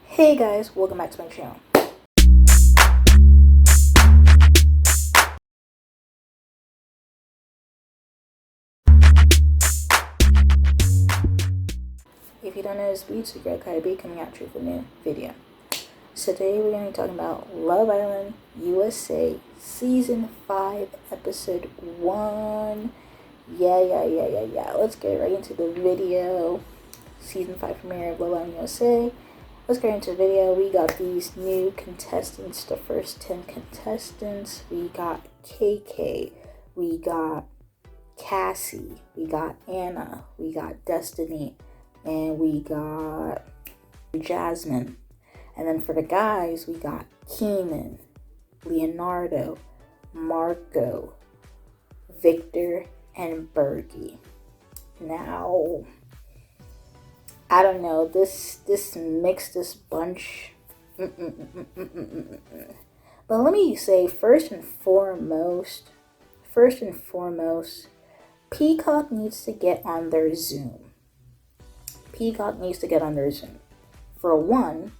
Hey guys, welcome back to my channel. If you don't know this beat, it's your girl KylerB coming at you with a new video. So today we're going to be talking about Love Island USA Season 5 Episode 1. Yeah. Let's get right into the video. Season 5 premiere of Love Island USA. Let's get into the video. We got these new contestants, the first 10 contestants. We got KK, we got Cassie, we got Anna, we got Destiny, and we got Jasmine. And then for the guys, we got Keenan, Leonardo, Marco, Victor, and Bergie. Now, I don't know, this bunch. But let me say, first and foremost, Peacock needs to get on their Zoom. For one,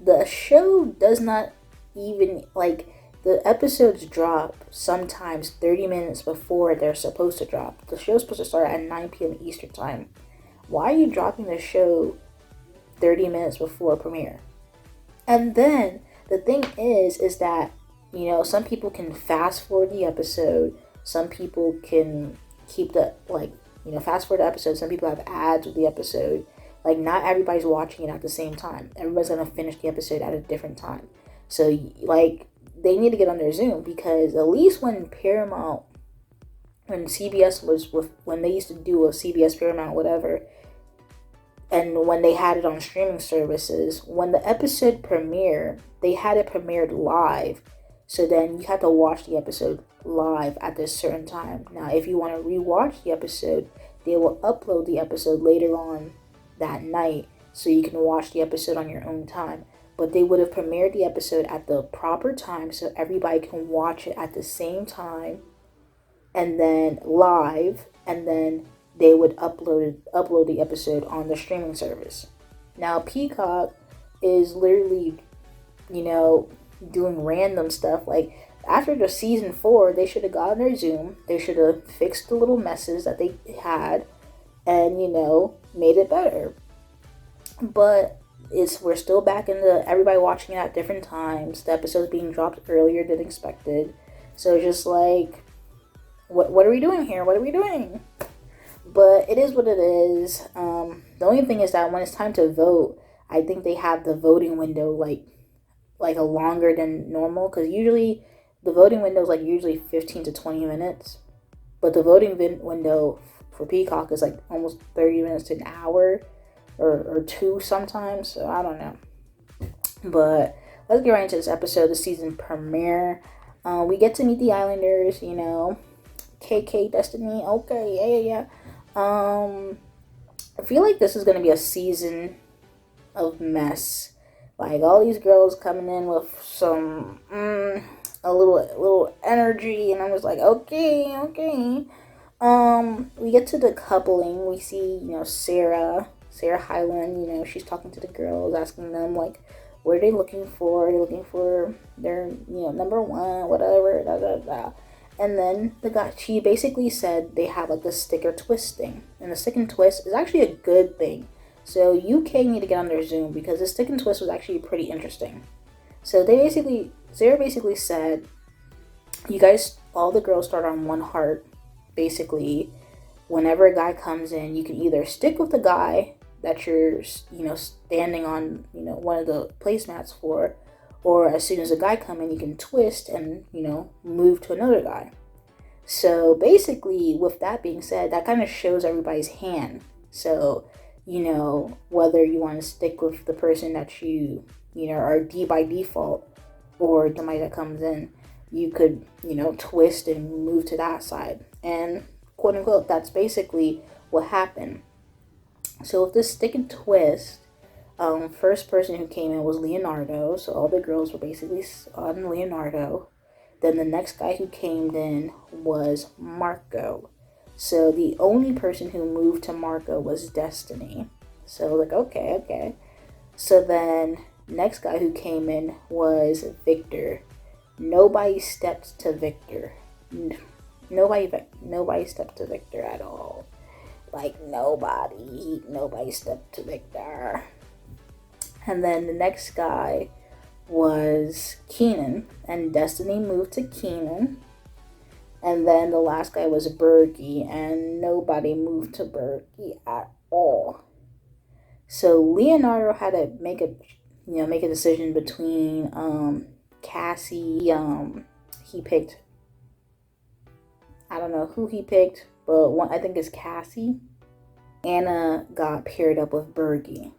the show does not even, the episodes drop sometimes 30 minutes before they're supposed to drop. The show's supposed to start at 9 p.m. Eastern time. Why are you dropping the show 30 minutes before premiere? And then the thing is that, some people can fast forward the episode. Some people can keep fast forward the episode. Some people have ads with the episode. Not everybody's watching it at the same time. Everybody's going to finish the episode at a different time. So, they need to get on their Zoom, because at least when CBS when they used to do a CBS Paramount, whatever, and when they had it on streaming services, when the episode premiered, they had it premiered live. So then you had to watch the episode live at this certain time. Now, if you want to rewatch the episode, they will upload the episode later on that night, so you can watch the episode on your own time. But they would have premiered the episode at the proper time, so everybody can watch it at the same time, and then live, and then they would upload the episode on the streaming service. Now, Peacock is literally, doing random stuff. After the season 4, they should have gotten their Zoom. They should have fixed the little messes that they had, and made it better. But we're still back into everybody watching it at different times. The episode's being dropped earlier than expected. So just what are we doing here? What are we doing? But it is what it is. The only thing is that when it's time to vote, I think they have the voting window a longer than normal, because usually the voting window is usually 15 to 20 minutes, but the voting window for Peacock is almost 30 minutes to an hour or two sometimes. So I don't know. But let's get right into this episode, the season premiere. We get to meet the Islanders, KK, Destiny. Okay, yeah. I feel like this is going to be a season of mess. All these girls coming in with some, a little energy, and I'm just okay. We get to the coupling. We see, Sarah Hyland, she's talking to the girls, asking them, what are they looking for? They're looking for their, number one, whatever, And then she basically said they have the stick or twist thing. And the stick and twist is actually a good thing. So UK need to get on their Zoom, because the stick and twist was actually pretty interesting. So Sarah basically said, you guys, all the girls start on one heart. Basically, whenever a guy comes in, you can either stick with the guy that you're, standing on, one of the placemats for, or as soon as a guy comes in, you can twist and, move to another guy. So basically, with that being said, that kind of shows everybody's hand. So, whether you want to stick with the person that you are by default, or somebody that comes in, you could, twist and move to that side. And quote unquote, that's basically what happened. So with this stick and twist, first person who came in was Leonardo. So all the girls were basically on Leonardo. Then the next guy who came in was Marco. So the only person who moved to Marco was Destiny. So like, okay. So then next guy who came in was Victor. Nobody stepped to Victor. Nobody stepped to Victor at all. Like nobody stepped to Victor. And then the next guy was Keenan, and Destiny moved to Keenan. And then the last guy was Bergie, and nobody moved to Bergie at all. So Leonardo had to make a decision between Cassie. He picked, I don't know who he picked, but one I think is Cassie. Anna got paired up with Bergie.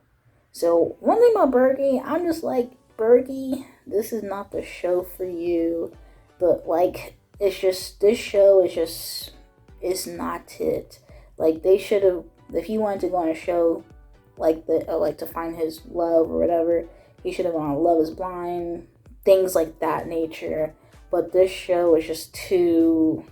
So one thing about Bergie, I'm just like, Bergie, this is not the show for you. But like, it's just, this show is just, it's not it. Like, they should have, if he wanted to go on a show like to find his love or whatever, he should have gone on Love is Blind, things like that nature. But this show is just too,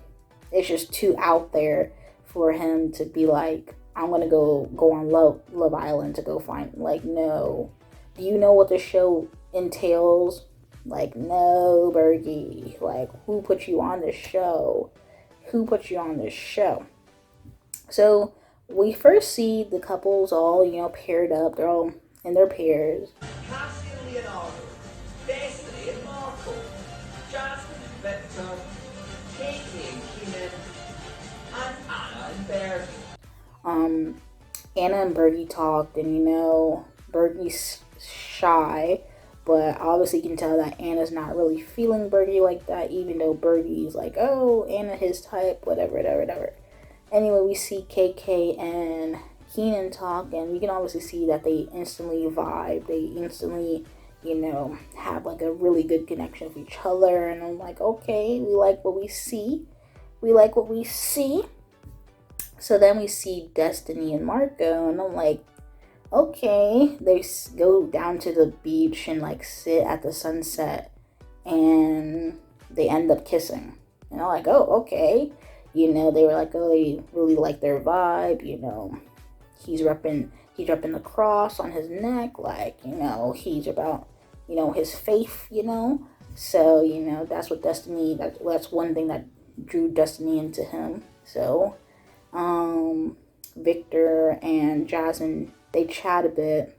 it's just too out there for him to be like, I'm gonna go on Love Island to go find, like, no. Do you know what the show entails? Like, no, Bergie. Like, who put you on this show? Who put you on this show? So we first see the couples all, paired up. They're all in their pairs. Cassie and Leonardo, Destiny and Marco, Jasmine and Victor, Kay Kay and Keenan, and Anna and Bergie. Anna and Bergie talked, and Bergie's shy, but obviously you can tell that Anna's not really feeling Bergie like that, even though Bergie's like, oh, Anna his type, whatever. Anyway, we see KK and Keenan talk, and you can obviously see that they instantly vibe. They instantly, have like a really good connection with each other. And I'm like, okay, we like what we see. So then we see Destiny and Marco, and I'm like, okay. They go down to the beach and like sit at the sunset, and they end up kissing. And I'm like, oh, okay. They were like, oh, they really like their vibe. He's repping the cross on his neck, like, he's about, his faith, So, that's what Destiny, that's one thing that drew Destiny into him. So, Victor and Jasmine, they chat a bit,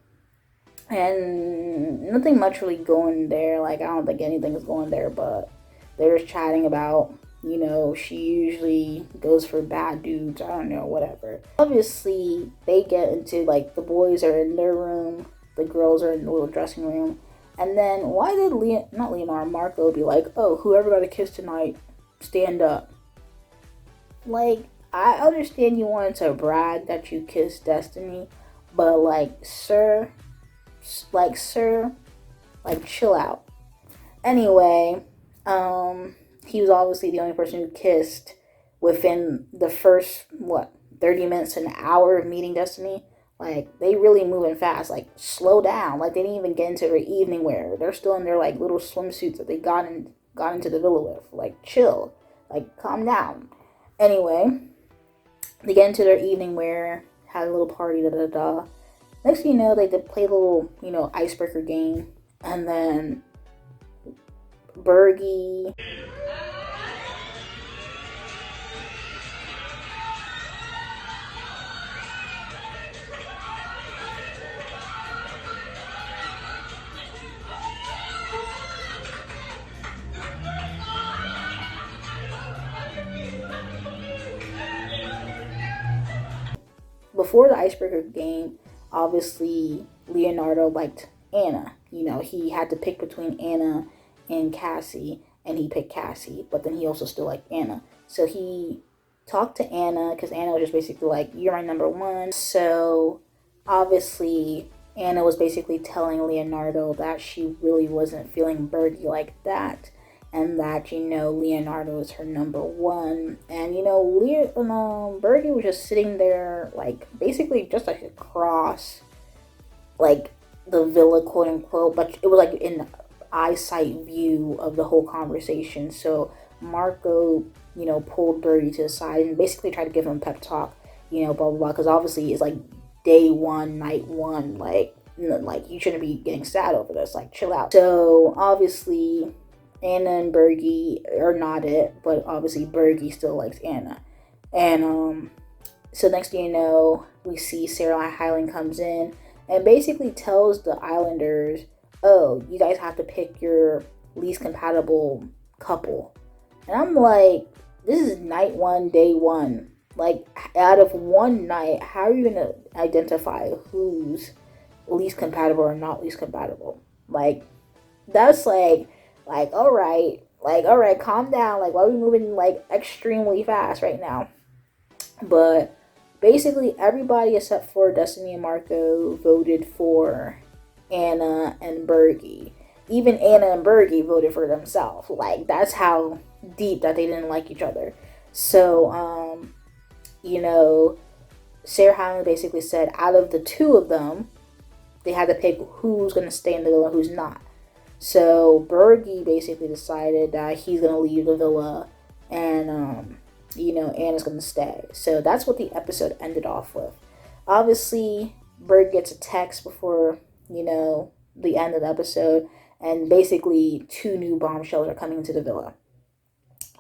and nothing much really going there. Like, I don't think anything is going there, but they're just chatting about, she usually goes for bad dudes. I don't know, whatever. Obviously, they get into, like, the boys are in their room, the girls are in the little dressing room, and then why did Marco be like, oh, whoever got a kiss tonight, stand up? Like, I understand you wanted to brag that you kissed Destiny, but sir, chill out. Anyway, he was obviously the only person who kissed within the first, 30 minutes to an hour of meeting Destiny. Like, they really moving fast. Like, slow down. Like, they didn't even get into their evening wear. They're still in their, little swimsuits that they got into the villa with. Like, chill. Like, calm down. Anyway, they get into their evening wear, had a little party, Next thing you know, they play a little, icebreaker game. And then Bergie. Before the icebreaker game, obviously Leonardo liked Anna. He had to pick between Anna and Cassie, and he picked Cassie, but then he also still liked Anna. So he talked to Anna, because Anna was just basically like, you're my number one. So obviously Anna was basically telling Leonardo that she really wasn't feeling Birdie like that, and that, Leonardo is her number one. And, Bergie was just sitting there, basically just like across, the villa, quote unquote, but it was, in eyesight view of the whole conversation. So Marco, pulled Birdie to the side and basically tried to give him a pep talk, blah, blah, blah. Because obviously it's like day one, night one. Like you shouldn't be getting sad over this. Like, chill out. So obviously Anna and Bergie are not it, but obviously Bergie still likes Anna. And so next thing you know, we see Sarah Hyland comes in and basically tells the Islanders, oh, you guys have to pick your least compatible couple. And I'm like, this is night one, day one. Like, out of one night, how are you going to identify who's least compatible or not least compatible? Like, that's like, all right, calm down. Like, why are we moving, like, extremely fast right now? But basically, everybody except for Destiny and Marco voted for Anna and Bergie. Even Anna and Bergie voted for themselves. Like, that's how deep that they didn't like each other. So, Sarah Hyland basically said out of the two of them, they had to pick who's going to stay in the villa and who's not. So Bergie basically decided that he's going to leave the villa and, Anna's going to stay. So that's what the episode ended off with. Obviously, Berg gets a text before, the end of the episode. And basically, 2 new bombshells are coming into the villa.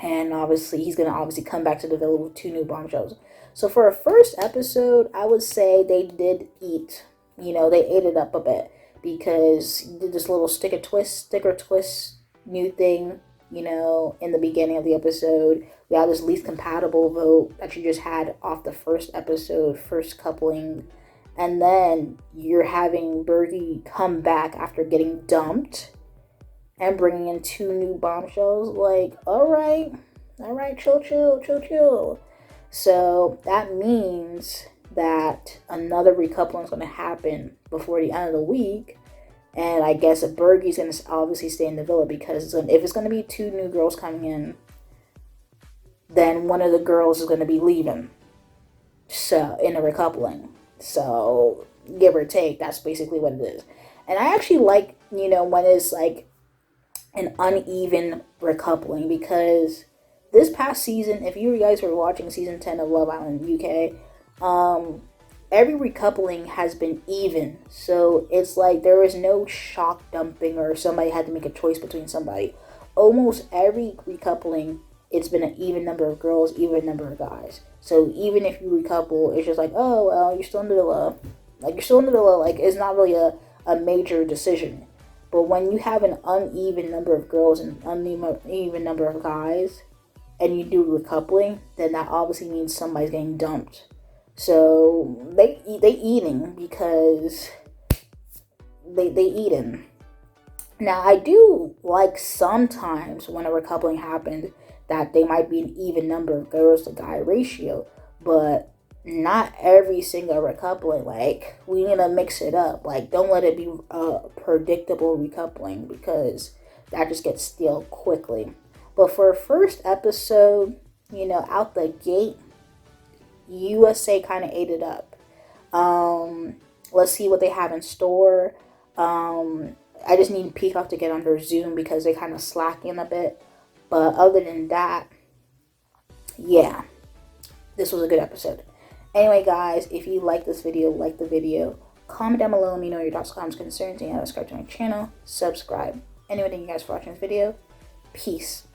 And obviously, he's going to come back to the villa with 2 new bombshells. So for a first episode, I would say they did eat. They ate it up a bit. Because you did this little sticker twist new thing, in the beginning of the episode. We had this least compatible vote that you just had off the first episode, first coupling. And then you're having Bergie come back after getting dumped and bringing in 2 new bombshells. Like, all right, chill. So that means that another recoupling is going to happen before the end of the week. And I guess Bergie's going to obviously stay in the villa because if it's going to be 2 new girls coming in, then one of the girls is going to be leaving. So, in a recoupling. So, give or take, that's basically what it is. And I actually like, when it's like an uneven recoupling, because this past season, if you guys were watching season 10 of Love Island UK, every recoupling has been even. So it's like there is no shock dumping or somebody had to make a choice between somebody. Almost every recoupling, it's been an even number of girls, even number of guys. So even if you recouple, it's just like, oh, well, you're still in the villa. Like, it's not really a major decision. But when you have an uneven number of girls and uneven number of guys, and you do recoupling, then that obviously means somebody's getting dumped. So they eating because they eating. Now I do like sometimes when a recoupling happened that they might be an even number of girls to guy ratio, but not every single recoupling. Like, we need to mix it up. Like, don't let it be a predictable recoupling because that just gets stale quickly. But for a first episode, out the gate, USA kind of ate it up. Let's see what they have in store. I just need Peacock to get under Zoom because they kind of slacking a bit. But other than that, yeah, this was a good episode. Anyway, guys, if you like this video, like the video, comment down below, let me know your thoughts, comments, concerns, and subscribe to my channel. Subscribe. Anyway, thank you guys for watching this video. Peace.